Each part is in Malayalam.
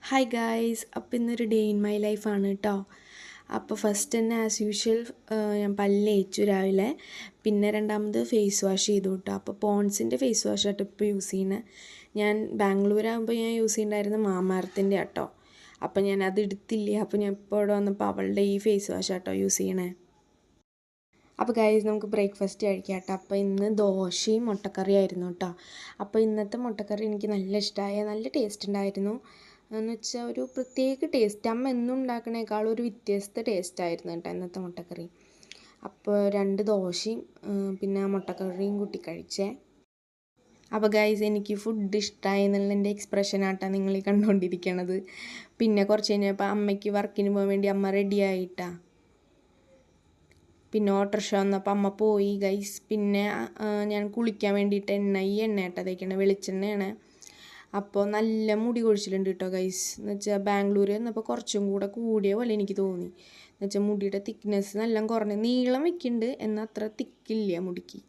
ഹായ് ഗായ്സ്, അപ്പോൾ ഇന്നൊരു ഡേ ഇൻ മൈ ലൈഫാണ് കേട്ടോ. അപ്പോൾ ഫസ്റ്റ് തന്നെ ആസ് യൂഷ്വൽ ഞാൻ പല്ല് തേച്ചു രാവിലെ. പിന്നെ രണ്ടാമത് ഫേസ് വാഷ് ചെയ്തു കേട്ടോ. അപ്പോൾ പോൺസിൻ്റെ ഫേസ് വാഷാട്ടോ ഇപ്പോൾ യൂസ് ചെയ്യുന്നത്. ഞാൻ ബാംഗ്ലൂരാകുമ്പോൾ ഞാൻ യൂസ് ചെയ്യുന്നുണ്ടായിരുന്ന മാമാർത്തിൻ്റെ കേട്ടോ. അപ്പോൾ ഞാൻ അത് എടുത്തില്ല. അപ്പോൾ ഞാൻ ഇപ്പോൾ ഇവിടെ വന്നപ്പോൾ അവളുടെ ഈ ഫേസ് വാഷാട്ടോ യൂസ് ചെയ്യണേ. അപ്പോൾ ഗൈസ് നമുക്ക് ബ്രേക്ക്ഫാസ്റ്റ് കഴിക്കാം കേട്ടോ. അപ്പോൾ ഇന്ന് ദോശയും മുട്ടക്കറി ആയിരുന്നു കേട്ടോ. അപ്പോൾ ഇന്നത്തെ മുട്ടക്കറി എനിക്ക് നല്ല ഇഷ്ടമായ, നല്ല ടേസ്റ്റ് ഉണ്ടായിരുന്നു. എന്ന് വെച്ചാൽ ഒരു പ്രത്യേക ടേസ്റ്റ്, അമ്മ എന്നും ഉണ്ടാക്കണേക്കാളും ഒരു വ്യത്യസ്ത ടേസ്റ്റ് ആയിരുന്നു കേട്ടോ ഇന്നത്തെ മുട്ടക്കറി. അപ്പോൾ 2 ദോശയും പിന്നെ മുട്ടക്കറിയും കൂട്ടി കഴിച്ചേ. അപ്പോൾ ഗൈസ് എനിക്ക് ഫുഡ് ഇഷ്ടമായി എന്നുള്ളതിൻ്റെ എക്സ്പ്രഷൻ ആട്ടാണ് നിങ്ങൾ ഈ കണ്ടുകൊണ്ടിരിക്കണത്. പിന്നെ കുറച്ച് കഴിഞ്ഞപ്പോൾ അമ്മയ്ക്ക് വർക്കിന് പോകാൻ വേണ്ടി അമ്മ റെഡി ആയിട്ടാ. പിന്നെ ഓട്ടോറിക്ഷ വന്നപ്പോൾ അമ്മ പോയി ഗൈസ്. പിന്നെ ഞാൻ കുളിക്കാൻ വേണ്ടിയിട്ട് ഈ എണ്ണ കേട്ടോ തേക്കണത്, വെളിച്ചെണ്ണയാണ്. അപ്പോൾ നല്ല മുടി കൊഴിച്ചിലുണ്ട് കേട്ടോ ഗൈസ്. എന്ന് വെച്ചാൽ ബാംഗ്ലൂർ വന്നപ്പോൾ കുറച്ചും കൂടെ കൂടിയ പോലെ എനിക്ക് തോന്നി. എന്ന് വെച്ചാൽ മുടിയുടെ തിക്നെസ് നല്ല കുറഞ്ഞ്, നീളം വയ്ക്കുന്നുണ്ട് എന്നാൽ അത്ര തിക്കില്ല മുടിക്ക്.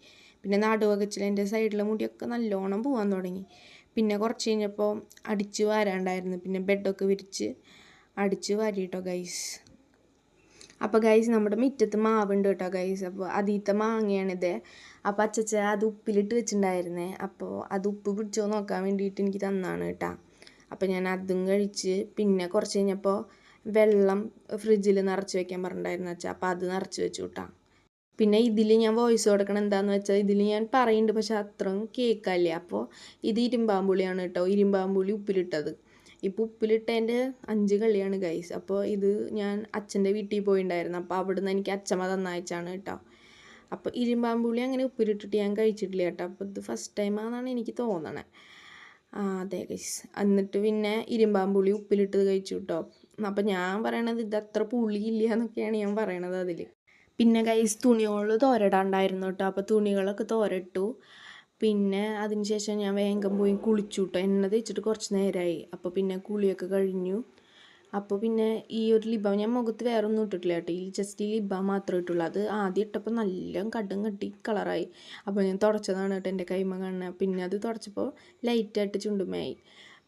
പിന്നെ നടുവകച്ചിൽ എൻ്റെ സൈഡിലെ മുടിയൊക്കെ നല്ലോണം പോകാൻ തുടങ്ങി. പിന്നെ കുറച്ച് കഴിഞ്ഞപ്പോൾ അടിച്ച് വാരാണ്ടായിരുന്നു. പിന്നെ ബെഡൊക്കെ വിരിച്ച് അടിച്ച് വാരി കേട്ടോ ഗൈസ്. അപ്പോൾ ഗൈസ് നമ്മുടെ മുറ്റത്ത് മാവുണ്ട് കേട്ടോ ഗൈസ്. അപ്പോൾ അതീത്തെ മാങ്ങയാണിത്. അപ്പോൾ അച്ചച്ച അത് ഉപ്പിലിട്ട് വെച്ചിട്ടുണ്ടായിരുന്നേ. അപ്പോൾ അത് ഉപ്പ് പിടിച്ചോ നോക്കാൻ വേണ്ടിയിട്ട് എനിക്ക് തന്നാണ് കേട്ടോ. അപ്പോൾ ഞാൻ അതും കഴിച്ച്. പിന്നെ കുറച്ച് കഴിഞ്ഞപ്പോൾ വെള്ളം ഫ്രിഡ്ജിൽ നിറച്ച് വെക്കാൻ പറഞ്ഞിട്ടുണ്ടായിരുന്നു അച്ഛാ. അപ്പോൾ അത് നിറച്ച് വെച്ചു കേട്ടോ. പിന്നെ ഇതിൽ ഞാൻ വോയിസ് കൊടുക്കണം എന്താണെന്ന് വെച്ചാൽ ഇതിൽ ഞാൻ പറയുന്നുണ്ട്, പക്ഷെ അത്രയും കേൾക്കാല്ല. അപ്പോൾ ഇത് ഇരുമ്പാമ്പുളിയാണ് കേട്ടോ, ഇരുമ്പാമ്പുളി ഉപ്പിലിട്ടത്. ഇപ്പോൾ ഉപ്പിലിട്ടതിൻ്റെ 5 കളിയാണ് ഗൈസ്. അപ്പോൾ ഇത് ഞാൻ അച്ഛൻ്റെ വീട്ടിൽ പോയിട്ടുണ്ടായിരുന്നു. അപ്പോൾ അവിടുന്ന് എനിക്ക് അച്ഛമ്മ തന്നയച്ചാണ് കേട്ടോ. അപ്പോൾ ഇരുമ്പാമ്പുളി അങ്ങനെ ഉപ്പിലിട്ടിട്ട് ഞാൻ കഴിച്ചിട്ടില്ല കേട്ടോ. അപ്പോൾ ഇത് ഫസ്റ്റ് ടൈമാണെന്നാണ് എനിക്ക് തോന്നണേ. അതെ ഗൈസ്. എന്നിട്ട് പിന്നെ ഇരുമ്പാമ്പുളി ഉപ്പിലിട്ടത് കഴിച്ചു കേട്ടോ. അപ്പോൾ ഞാൻ പറയണത് ഇത് അത്ര പുളിയില്ല എന്നൊക്കെയാണ് ഞാൻ പറയണത് അതിൽ. പിന്നെ ഗൈസ് തുണികൾ തോരടാണ്ടായിരുന്നു കേട്ടോ. അപ്പോൾ തുണികളൊക്കെ തോരട്ടു. പിന്നെ അതിന് ശേഷം ഞാൻ വേഗം പോയി കുളിച്ചു കേട്ടോ. എണ്ണ തേച്ചിട്ട് കുറച്ച് നേരമായി. അപ്പോൾ പിന്നെ കുളിയൊക്കെ കഴിഞ്ഞു. അപ്പോൾ പിന്നെ ഈ ഒരു ലിബാം ഞാൻ മുഖത്ത് വേറെ ഒന്നും ഇട്ടിട്ടില്ല കേട്ടോ. ഈ ജസ്റ്റ് ഈ ലിബാം മാത്രമേ ഇട്ടുള്ളൂ. അത് ആദ്യം ഇട്ടപ്പോൾ നല്ല കടും കട്ടി കളറായി. അപ്പോൾ ഞാൻ തുടച്ചതാണ് കേട്ടോ എൻ്റെ കൈമ കാണുന്നത്. പിന്നെ അത് തുടച്ചപ്പോൾ ലൈറ്റായിട്ട് ചുണ്ടുമയായി.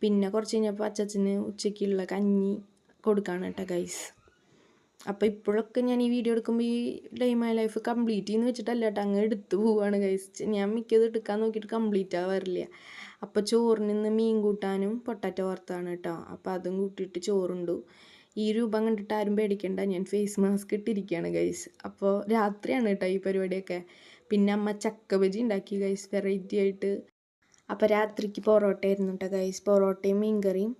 പിന്നെ കുറച്ച് കഴിഞ്ഞപ്പോൾ അച്ചച്ചന് ഉച്ചയ്ക്കുള്ള കഞ്ഞി കൊടുക്കാണ് കേട്ടോ ഗൈസ്. അപ്പോൾ ഇപ്പോഴൊക്കെ ഞാൻ ഈ വീഡിയോ എടുക്കുമ്പോൾ ഈ ഡേ മൈ ലൈഫ് കംപ്ലീറ്റ് ചെയ്യുന്ന വെച്ചിട്ടല്ല കേട്ടോ, അങ്ങ് എടുത്ത് പോവുകയാണ് ഗൈസ്. ഞാൻ മിക്കത് എടുക്കാൻ നോക്കിയിട്ട് കംപ്ലീറ്റ് ആവാറില്ല. അപ്പോൾ ചോറിന് ഇന്ന് മീൻ കൂട്ടാനും പൊട്ടാറ്റോ വറുത്താണ് കേട്ടോ. അപ്പോൾ അതും കൂട്ടിയിട്ട് ചോറുണ്ടു. ഈ രൂപം കണ്ടിട്ട് ആരും പേടിക്കണ്ട, ഞാൻ ഫേസ് മാസ്ക് ഇട്ടിരിക്കുകയാണ് ഗൈസ്. അപ്പോൾ രാത്രിയാണ് കേട്ടോ ഈ പരിപാടിയൊക്കെ. പിന്നെ അമ്മ ചക്ക ബജി ഉണ്ടാക്കി ഗൈസ്, വെറൈറ്റി ആയിട്ട്. അപ്പോൾ രാത്രിക്ക് പൊറോട്ട ആയിരുന്നു കേട്ടോ ഗൈസ്. പൊറോട്ടയും മീൻകറിയും